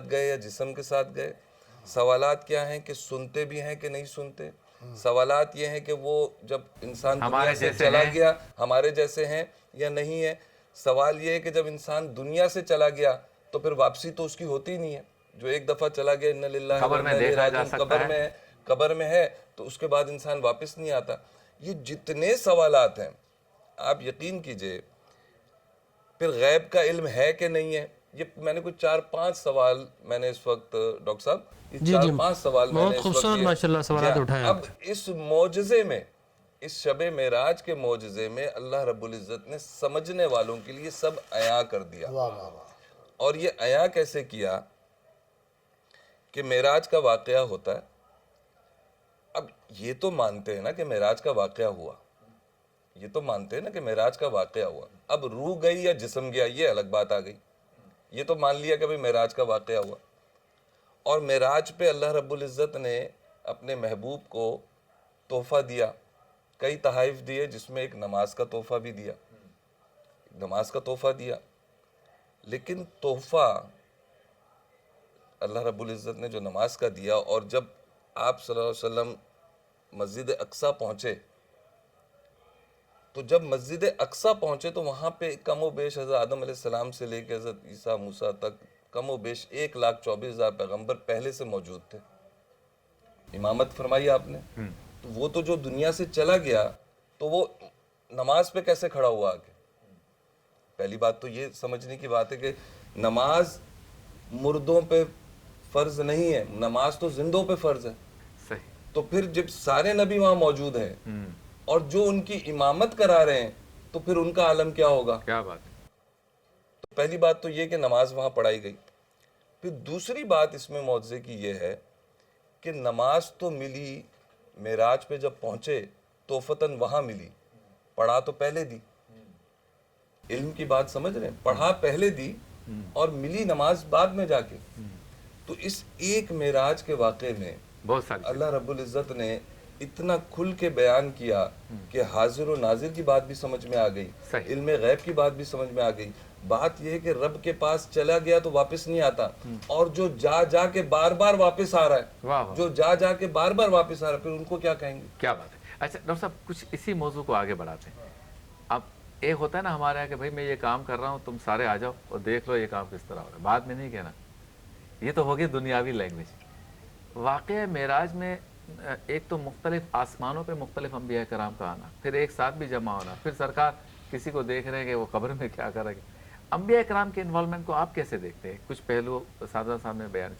ساتھ گئے یا جسم کے ساتھ گئے؟ سوالات کیا ہیں کہ سنتے بھی ہیں کہ نہیں سنتے؟ سوالات یہ ہیں کہ وہ جب انسان دنیا سے چلا گیا ہمارے جیسے ہیں یا نہیں ہے؟ سوال یہ ہے کہ جب انسان دنیا سے چلا گیا تو پھر واپسی تو اس کی ہوتی نہیں ہے. جو ایک دفعہ چلا گیا اِنَّ لِلَّهِ وَإِنَّا إِلَيْهِ رَاجِعُونَ قبر میں ہے تو اس کے بعد انسان واپس نہیں آتا. یہ جتنے سوالات ہیں آپ یقین کیجئے. پھر غیب کا علم ہے کہ نہیں ہے؟ یہ میں نے کچھ 4-5 سوال میں نے اس وقت ڈاکٹر صاحب یہ 4-5 سوال میں نے اس وقت ماشاءاللہ سوالات اٹھائے. اب اس معجزے میں اس شب معراج کے معجزے میں اللہ رب العزت نے سمجھنے والوں کے لیے سب عیاں کر دیا. اور یہ عیاں کیسے کیا کہ معراج کا واقعہ ہوتا ہے. اب یہ تو مانتے ہیں نا کہ معراج کا واقعہ ہوا, یہ تو مانتے ہیں نا کہ معراج کا واقعہ ہوا. اب روح گئی یا جسم گیا یہ الگ بات آ گئی. یہ تو مان لیا کہ بھئی معراج کا واقعہ ہوا. اور معراج پہ اللہ رب العزت نے اپنے محبوب کو تحفہ دیا, کئی تحائف دیے, جس میں ایک نماز کا تحفہ بھی دیا, نماز کا تحفہ دیا. لیکن تحفہ اللہ رب العزت نے جو نماز کا دیا, اور جب آپ صلی اللہ علیہ وسلم مسجد اقصیٰ پہنچے تو جب مسجد اقصیٰ پہنچے تو وہاں پہ کم و بیش حضرت آدم علیہ السلام سے لے کے حضرت عیسیٰ موسیٰ تک کم و بیش 1,24,000 پیغمبر پہلے سے موجود تھے. امامت فرمائی آپ نے. تو وہ تو جو دنیا سے چلا گیا تو وہ نماز پہ کیسے کھڑا ہوا آگے؟ پہلی بات تو یہ سمجھنے کی بات ہے کہ نماز مردوں پہ فرض نہیں ہے, نماز تو زندوں پہ فرض ہے. تو پھر جب سارے نبی وہاں موجود ہیں اور جو ان کی امامت کرا رہے ہیں تو پھر ان کا عالم کیا ہوگا؟ کیا بات ہے. تو پہلی بات تو یہ کہ نماز وہاں پڑھائی گئی. پھر دوسری بات اس میں معجزے کی یہ ہے کہ نماز تو ملی, معراج پہ جب پہنچے توفتاً وہاں ملی, پڑھا تو پہلے دی. علم کی بات سمجھ رہے ہیں, پڑھا پہلے دی اور ملی نماز بعد میں جا کے. تو اس ایک معراج کے واقعے میں اللہ رب العزت نے اتنا کھل کے بیان کیا کہ حاضر و ناظر کی بات بھی سمجھ میں آ گئی, علم غیب کی بات بھی سمجھ میں آ گئی. بات یہ ہے کہ رب کے پاس چلا گیا تو واپس نہیں آتا, اور جو جا جا کے بار بار واپس آ رہا ہے, جو جا جا کے بار بار واپس آ رہا ہے, پھر ان کو کیا کہیں گے؟ کیا بات ہے. اچھا ڈاکٹر صاحب کچھ اسی موضوع کو آگے بڑھاتے ہیں. اب ایک ہوتا ہے نا ہمارے یہاں کہ بھائی میں یہ کام کر رہا ہوں, تم سارے آ جاؤ اور دیکھ لو یہ کام کس طرح ہو رہا ہے, بعد میں نہیں کہنا. یہ تو ہوگی دنیاوی لینگویج. واقعہ معراج میں ایک تو مختلف آسمانوں پہ مختلف انبیاء کرام کا آنا, پھر ایک ساتھ بھی جمع ہونا, پھر سرکار کسی کو دیکھ رہے ہیں کہ وہ قبر میں کیا کرے گا. انبیاء کرام کے انوالومنٹ کو آپ کیسے دیکھتے ہیں؟ کچھ پہلو سادہ صاحب نے بیان کی.